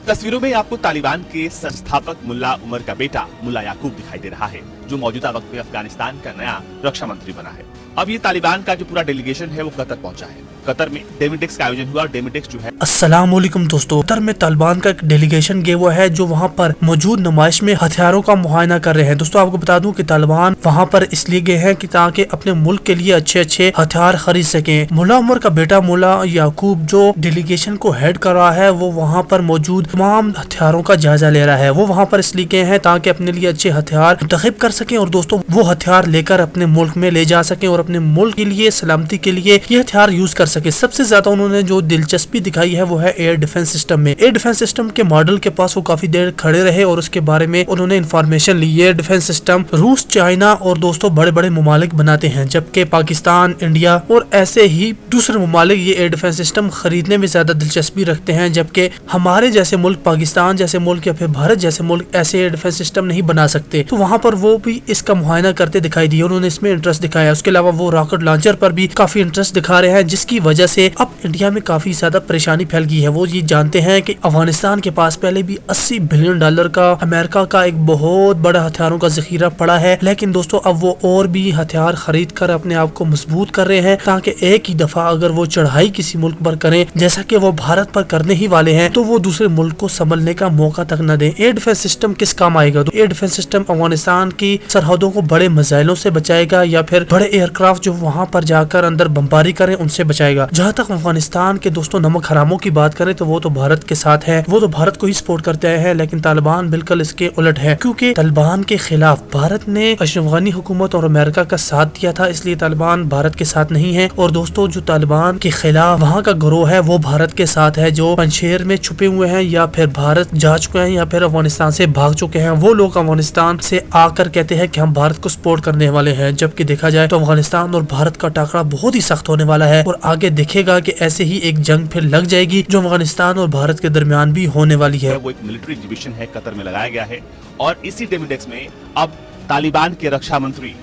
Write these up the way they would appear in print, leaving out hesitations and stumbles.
तस्वीरों में आपको तालिबान के संस्थापक मुल्ला उमर का बेटा मुल्ला याकूब दिखाई दे रहा है, जो मौजूदा वक्त में अफगानिस्तान का नया रक्षा मंत्री बना है। अब ये तालिबान का जो पूरा डेलीगेशन है वो कतर पहुंचा है। कतर में डेमिटेक्स का आयोजन हुआ और डेमिटेक्स जो है। अस्सलाम वालेकुम दोस्तों, कतर में तालिबान का एक डेलीगेशन गया हुआ है जो वहां पर मौजूद नुमाइश में हथियारों का मुआयना कर रहे हैं। दोस्तों आपको बता दूं कि तालिबान वहां पर इसलिए गए हैं कि ताकि अपने मुल्क के लिए अच्छे अच्छे हथियार खरीद सकें। मुल्ला उमर का बेटा मुल्ला याकूब जो डेलीगेशन को हेड कर रहा है वो वहाँ पर मौजूद तमाम हथियारों का जायजा ले रहा है। वो वहाँ पर इसलिए गए हैं ताकि अपने लिए अच्छे हथियार मुंतखब कर सकें और दोस्तों वो हथियार लेकर अपने मुल्क में ले जा सकें और अपने मुल्क के लिए सलामती के लिए ये हथियार यूज कर सके। सबसे ज्यादा उन्होंने जो दिलचस्पी दिखाई है वो है एयर डिफेंस सिस्टम में। एयर डिफेंस सिस्टम के मॉडल के पास वो काफी देर खड़े रहे और उसके बारे में उन्होंने इन्फॉर्मेशन ली। एयर डिफेंस सिस्टम रूस, चाइना और दोस्तों बड़े बड़े ममालिक बनाते हैं, जबकि पाकिस्तान, इंडिया और ऐसे ही दूसरे ममालिक ये एयर डिफेंस सिस्टम खरीदने में ज्यादा दिलचस्पी रखते हैं, जबकि हमारे जैसे मुल्क, पाकिस्तान जैसे मुल्क या फिर भारत जैसे मुल्क ऐसे एयर डिफेंस सिस्टम नहीं बना सकते। तो वहाँ पर वो भी इसका मुआयना करते दिखाई दिए, उन्होंने इसमें इंटरेस्ट दिखाया। उसके अलावा वो रॉकेट लॉन्चर पर भी काफी इंटरेस्ट दिखा रहे हैं, जिसकी वजह से अब इंडिया में काफी ज्यादा परेशानी फैल गई है। वो ये जानते हैं कि अफगानिस्तान के पास पहले भी $80 बिलियन का अमेरिका का एक बहुत बड़ा हथियारों का जखीरा पड़ा है, लेकिन दोस्तों अब वो और भी हथियार खरीद कर अपने आप को मजबूत कर रहे हैं ताकि एक ही दफा अगर वो चढ़ाई किसी मुल्क पर करें जैसा कि वो भारत पर करने ही वाले हैं तो वो दूसरे मुल्क को संभलने का मौका तक न दे। एयर डिफेंस सिस्टम किस काम आएगा? तो एयर डिफेंस सिस्टम अफगानिस्तान की सरहदों को बड़े मिसाइलों से बचाएगा या फिर बड़े एयरक्राफ्ट जो वहाँ पर जाकर अंदर बमबारी करें उनसे बचाएगा। जहाँ तक अफगानिस्तान के दोस्तों नमक हरामों की बात करें तो वो तो भारत के साथ है, वो तो भारत को ही सपोर्ट करते हैं, लेकिन तालिबान बिल्कुल इसके उलट है, क्योंकि तालिबान के खिलाफ भारत ने अशरफ गनी हुकूमत और अमेरिका का साथ दिया था, इसलिए तालिबान भारत के साथ नहीं है। और दोस्तों जो तालिबान के खिलाफ वहाँ का गिरोह है वो भारत के साथ है, जो पंजशेर में छुपे हुए हैं या फिर भारत जा चुके हैं या फिर अफगानिस्तान से भाग चुके हैं। वो लोग अफगानिस्तान से आकर कहते हैं कि हम भारत को सपोर्ट करने वाले हैं, जबकि देखा जाए तो अफगानिस्तान और भारत का टाकरा बहुत ही सख्त होने वाला है और आगे दिखेगा कि ऐसे ही एक जंग फिर लग जाएगी जो अफगानिस्तान और भारत के दरमियान भी होने वाली है। वो एक मिलिट्री एग्जीबिशन है, कतर में लगाया गया है और इसी डेमिटेक्स में अब तालिबान के रक्षा मंत्री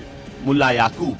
मुल्ला याकूब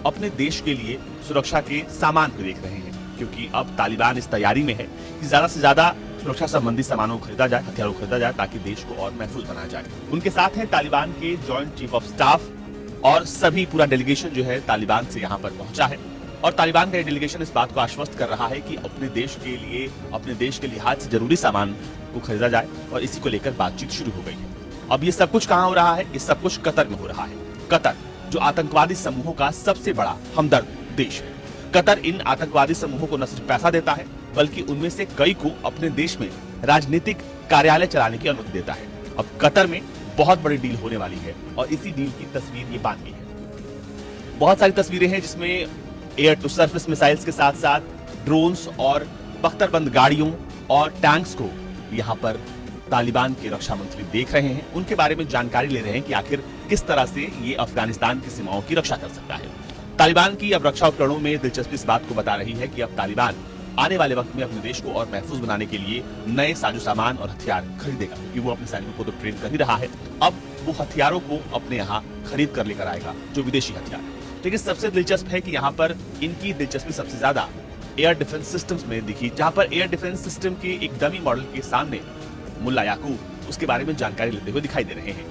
अपने देश के लिए सुरक्षा के सामान को देख रहे हैं, क्योंकि अब तालिबान इस तैयारी में है कि ज्यादा से ज्यादा सुरक्षा संबंधी सामानों को खरीदा जाए, हथियारों को खरीदा जाए ताकि देश को और महफूज बनाया जाए। उनके साथ हैं तालिबान के जॉइंट चीफ ऑफ स्टाफ और सभी पूरा डेलीगेशन जो है तालिबान से यहाँ पर पहुंचा है और तालिबान का डेलीगेशन इस बात को आश्वस्त कर रहा है कि अपने देश के लिए, अपने देश के लिहाज से जरूरी सामान को खरीदा जाए और इसी को लेकर बातचीत शुरू हो गई है। अब ये सब कुछ कहाँ हो रहा है? ये सब कुछ कतर में हो रहा है। कतर जो आतंकवादी समूहों का सबसे बड़ा हमदर्द देश है। कतर इन आतंकवादी समूहों को न सिर्फ पैसा देता है बल्कि उनमें से कई को अपने देश में राजनीतिक कार्यालय चलाने की अनुमति देता है। अब कतर में बहुत बड़ी डील होने वाली है और इसी डील की तस्वीर ये बांध गई है। बहुत सारी तस्वीरें हैं जिसमें एयर टू सरफेस मिसाइल्स के साथ साथ ड्रोन्स और बख्तरबंद गाड़ियों और टैंक्स को यहाँ पर तालिबान के रक्षा मंत्री देख रहे हैं। उनके बारे में जानकारी ले रहे हैं कि आखिर किस तरह से ये अफगानिस्तान की सीमाओं की रक्षा कर सकता है। तालिबान की अब रक्षा उपकरणों में दिलचस्पी इस बात को बता रही है कि अब तालिबान आने वाले वक्त में अपने देश को और महफूज बनाने के लिए नए साजो सामान और हथियार खरीदेगा, क्योंकि वो अपने सैनिकों को तो ट्रेन कर ही रहा है। अब वो हथियारों को अपने यहाँ खरीद कर लेकर आएगा जो विदेशी हथियार है। लेकिन सबसे दिलचस्प है कि यहाँ पर इनकी दिलचस्पी सबसे ज्यादा एयर डिफेंस सिस्टम्स में दिखी, जहाँ पर एयर डिफेंस सिस्टम के एक डमी मॉडल के सामने मुल्ला याकूब उसके बारे में जानकारी लेते हुए दिखाई दे रहे हैं।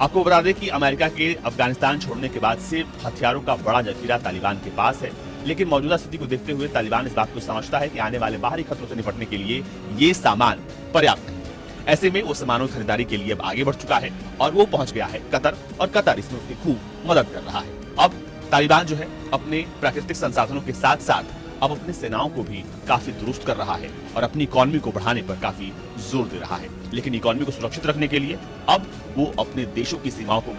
आपको बता दें कि अमेरिका के अफगानिस्तान छोड़ने के बाद से हथियारों का बड़ा जखीरा तालिबान के पास है, लेकिन मौजूदा स्थिति को देखते हुए तालिबान इस बात को समझता है कि आने वाले बाहरी खतरों से निपटने के लिए ये सामान पर्याप्त नहीं है। ऐसे में वो सामानों की खरीदारी के लिए अब आगे बढ़ चुका है और वो पहुंच गया है कतर, और कतर इसमें उसकी खूब मदद कर रहा है। अब तालिबान जो है अपने प्राकृतिक संसाधनों के साथ साथ अब अपनी सेनाओं को भी काफी दुरुस्त कर रहा है और अपनी इकोनॉमी को बढ़ाने पर काफी जोर दे रहा है। लेकिन इकोनॉमी को सुरक्षित रखने के लिए अब वो अपने देशों की सीमाओं को